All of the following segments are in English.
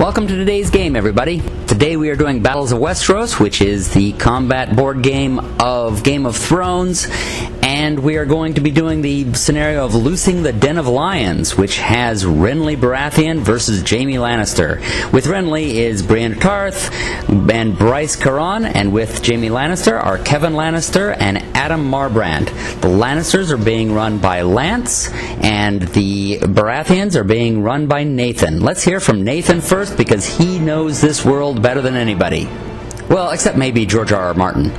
Welcome to today's game, everybody. Today we are doing Battles of Westeros, which is the combat board game of Game of Thrones, and we are going to be doing the scenario of Loosing the Den of Lions, which has Renly Baratheon versus Jaime Lannister. With Renly is Brienne of Tarth and Bryce Caron, and with Jaime Lannister are Kevin Lannister and Adam Marbrand. The Lannisters are being run by Lance, and the Baratheons are being run by Nathan. Let's hear from Nathan first, because he knows this world better than anybody. Well, except maybe George R.R. Martin.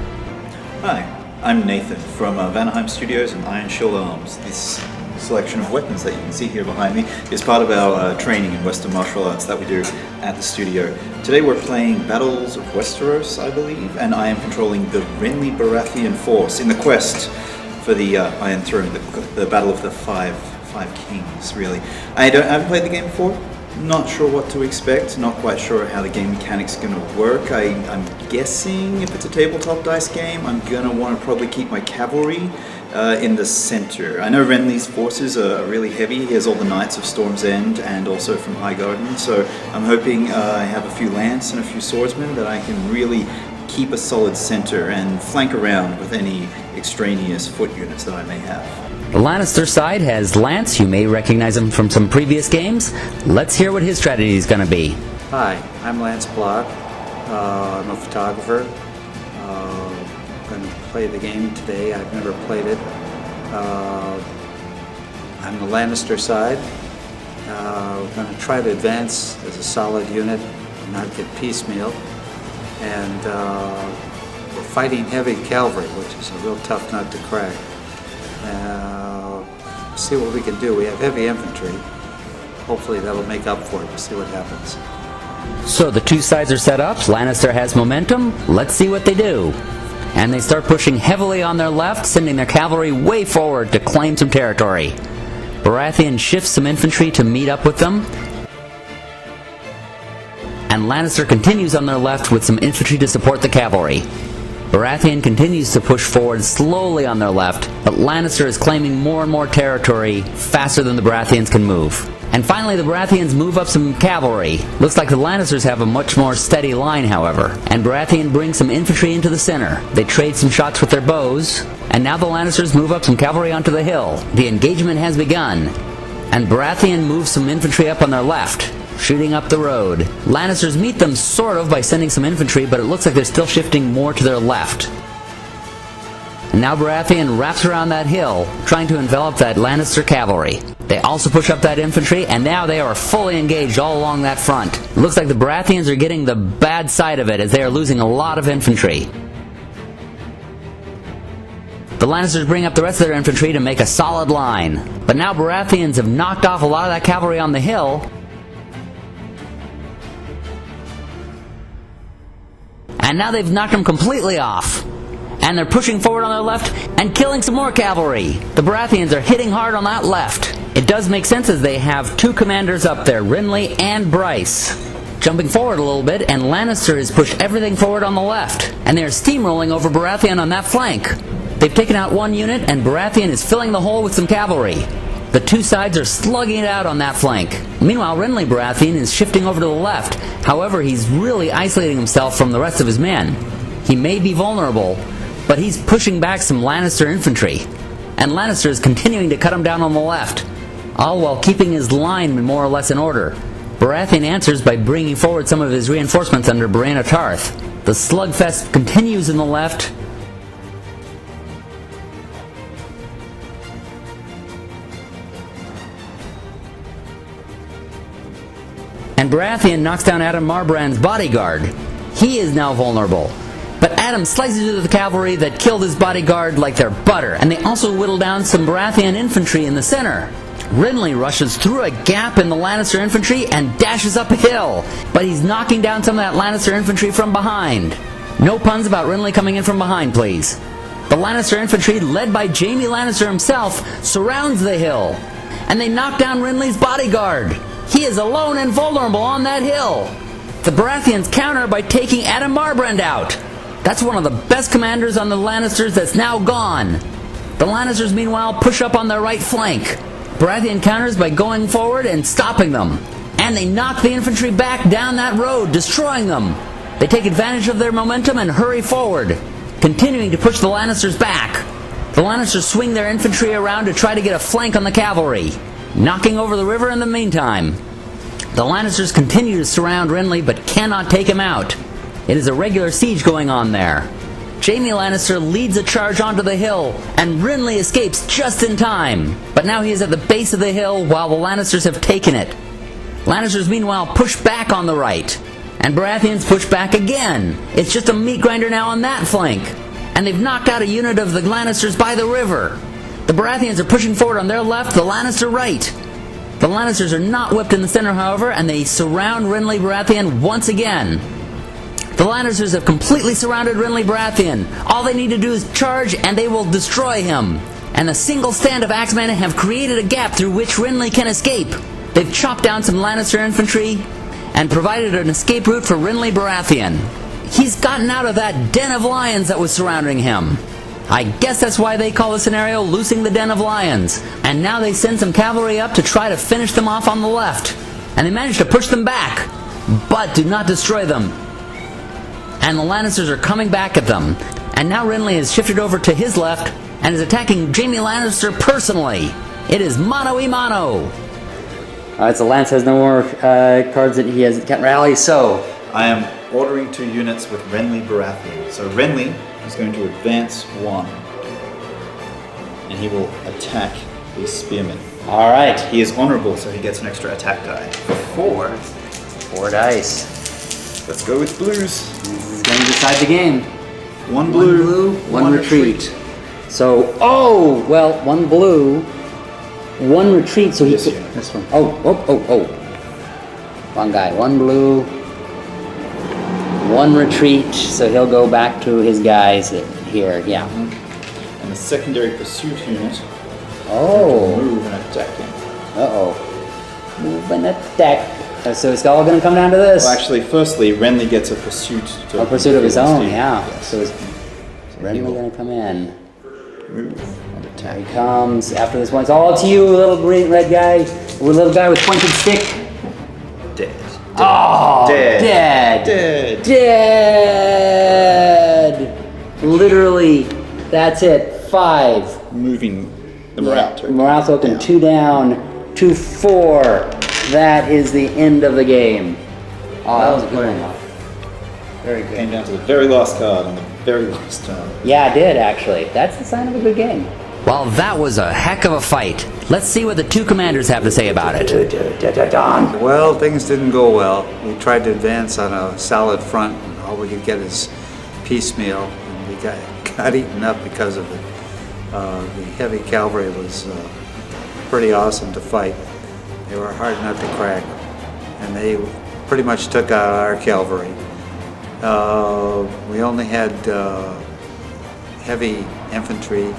Hi, I'm Nathan from Vanaheim Studios and Iron Shield Arms. This selection of weapons that you can see here behind me is part of our training in Western martial arts that we do at the studio. Today we're playing Battles of Westeros, I believe, and I am controlling the Renly Baratheon force in the quest for the Iron Throne, the Battle of the Five Kings, really. I haven't played the game before. Not sure what to expect, not quite sure how the game mechanics are going to work. I'm guessing if it's a tabletop dice game, I'm going to want to probably keep my cavalry in the center. I know Renly's forces are really heavy. He has all the Knights of Storm's End and also from Highgarden, so I'm hoping I have a few lance and a few swordsmen that I can really keep a solid center and flank around with any extraneous foot units that I may have. The Lannister side has Lance. You may recognize him from some previous games. Let's hear what his strategy is going to be. Hi, I'm Lance Block. I'm a photographer. I'm going to play the game today. I've never played it. I'm the Lannister side. We're going to try to advance as a solid unit and not get piecemeal. And we're fighting heavy cavalry, which is a real tough nut to crack. See what we can do. We have heavy infantry. Hopefully that'll make up for it. We'll see what happens. So the two sides are set up. Lannister has momentum. Let's see what they do. And they start pushing heavily on their left, sending their cavalry way forward to claim some territory. Baratheon shifts some infantry to meet up with them. And Lannister continues on their left with some infantry to support the cavalry. Baratheon continues to push forward slowly on their left, but Lannister is claiming more and more territory faster than the Baratheons can move. And finally, the Baratheons move up some cavalry. Looks like the Lannisters have a much more steady line, however. And Baratheon brings some infantry into the center. They trade some shots with their bows, and now the Lannisters move up some cavalry onto the hill. The engagement has begun, and Baratheon moves some infantry up on their left, shooting up the road. Lannisters meet them sort of by sending some infantry, but it looks like they're still shifting more to their left. And now Baratheon wraps around that hill, trying to envelop that Lannister cavalry. They also push up that infantry, and now they are fully engaged all along that front. It looks like the Baratheons are getting the bad side of it, as they are losing a lot of infantry. The Lannisters bring up the rest of their infantry to make a solid line. But now Baratheons have knocked off a lot of that cavalry on the hill, and now they've knocked them completely off. And they're pushing forward on their left and killing some more cavalry. The Baratheons are hitting hard on that left. It does make sense as they have two commanders up there, Renly and Bryce. Jumping forward a little bit, and Lannister has pushed everything forward on the left. And they're steamrolling over Baratheon on that flank. They've taken out one unit, and Baratheon is filling the hole with some cavalry. The two sides are slugging it out on that flank. Meanwhile, Renly Baratheon is shifting over to the left. However, he's really isolating himself from the rest of his men. He may be vulnerable, but he's pushing back some Lannister infantry. And Lannister is continuing to cut him down on the left, all while keeping his line more or less in order. Baratheon answers by bringing forward some of his reinforcements under Brienne of Tarth. The slugfest continues in the left, and Baratheon knocks down Adam Marbrand's bodyguard. He is now vulnerable. But Adam slices through the cavalry that killed his bodyguard like they're butter, and they also whittle down some Baratheon infantry in the center. Renly rushes through a gap in the Lannister infantry and dashes up a hill, but he's knocking down some of that Lannister infantry from behind. No puns about Renly coming in from behind, please. The Lannister infantry, led by Jaime Lannister himself, surrounds the hill, and they knock down Renly's bodyguard. He is alone and vulnerable on that hill. The Baratheons counter by taking Adam Marbrand out. That's one of the best commanders on the Lannisters that's now gone. The Lannisters, meanwhile, push up on their right flank. Baratheon counters by going forward and stopping them. and they knock the infantry back down that road, destroying them. They take advantage of their momentum and hurry forward, continuing to push the Lannisters back. The Lannisters swing their infantry around to try to get a flank on the cavalry, knocking over the river in the meantime. The Lannisters continue to surround Renly but cannot take him out. It is a regular siege going on there. Jaime Lannister leads a charge onto the hill, and Renly escapes just in time. But now he is at the base of the hill while the Lannisters have taken it. Lannisters meanwhile push back on the right, and Baratheons push back again. It's just a meat grinder now on that flank. And they've knocked out a unit of the Lannisters by the river. The Baratheons are pushing forward on their left, the Lannister right. The Lannisters are not whipped in the center, however, and they surround Renly Baratheon once again. The Lannisters have completely surrounded Renly Baratheon. All they need to do is charge, and they will destroy him. And a single stand of axemen have created a gap through which Renly can escape. They've chopped down some Lannister infantry and provided an escape route for Renly Baratheon. He's gotten out of that den of lions that was surrounding him. I guess that's why they call the scenario loosing the den of lions. And now they send some cavalry up to try to finish them off on the left. And they manage to push them back, but do not destroy them. And the Lannisters are coming back at them. And now Renly has shifted over to his left and is attacking Jaime Lannister personally. It is mano-y-mano. Alright, so Lance has no more cards that he can't rally, so I am ordering 2 units with Renly Baratheon. So Renly is going to advance 1, and he will attack these spearmen. alright. He is honorable, so he gets an extra attack die. For 4. 4 dice. Let's go with blues. This is going to decide the game. 1 blue, 1 retreat. So, oh, well, 1 blue, 1 retreat, so he This could... unit. This one. Oh. Wrong guy. 1 blue, 1 retreat, so he'll go back to his guys here, yeah. And the secondary pursuit unit Oh, move and attack him. uh-oh. Move and attack. So it's all going to come down to this. Well, actually, firstly, Renly gets a pursuit. A pursuit of his own, Steve. yeah. Yes. So is Renly will going to come in? Move and Here attack. he comes. After this one, it's all up to you, little green red guy, or little guy with pointed stick. Dead. Oh, dead. Literally, that's it. 5. Moving the morale token. Morale token down. 2 down to 4. That is the end of the game. Oh, that was a good one. Very Came good. down to the very last card on the very last turn. Yeah, I did actually. That's the sign of a good game. Well, that was a heck of a fight. Let's see what the 2 commanders have to say about it. Well, things didn't go well. We tried to advance on a solid front, and all we could get is piecemeal, and we got eaten up because of it. The heavy cavalry was pretty awesome to fight. They were hard not to crack, and they pretty much took out our cavalry. We only had heavy infantry,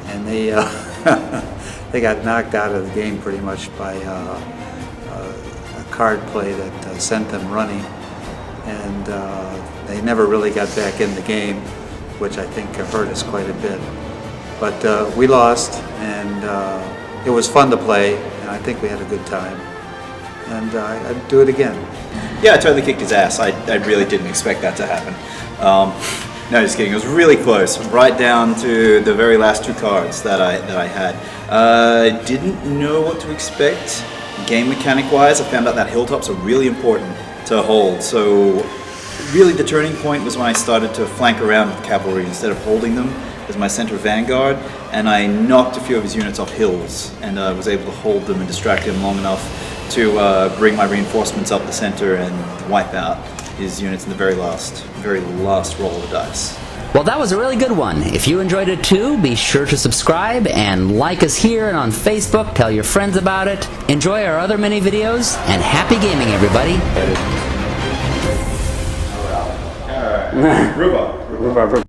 and they they got knocked out of the game pretty much by a card play that sent them running, and they never really got back in the game, which I think hurt us quite a bit. But we lost, and it was fun to play, and I think we had a good time, and I'd do it again. Yeah, I totally kicked his ass. I really didn't expect that to happen. No, just kidding. It was really close, right down to the very last 2 cards that I had. I didn't know what to expect. Game mechanic-wise, I found out that hilltops are really important to hold. So really the turning point was when I started to flank around with cavalry instead of holding them as my center vanguard, and I knocked a few of his units off hills and was able to hold them and distract him long enough to bring my reinforcements up the center and wipe out his units in the very last roll of the dice. Well, that was a really good one. If you enjoyed it too, be sure to subscribe and like us here and on Facebook. Tell your friends about it. Enjoy our other mini videos, and happy gaming, everybody. Rhubarb.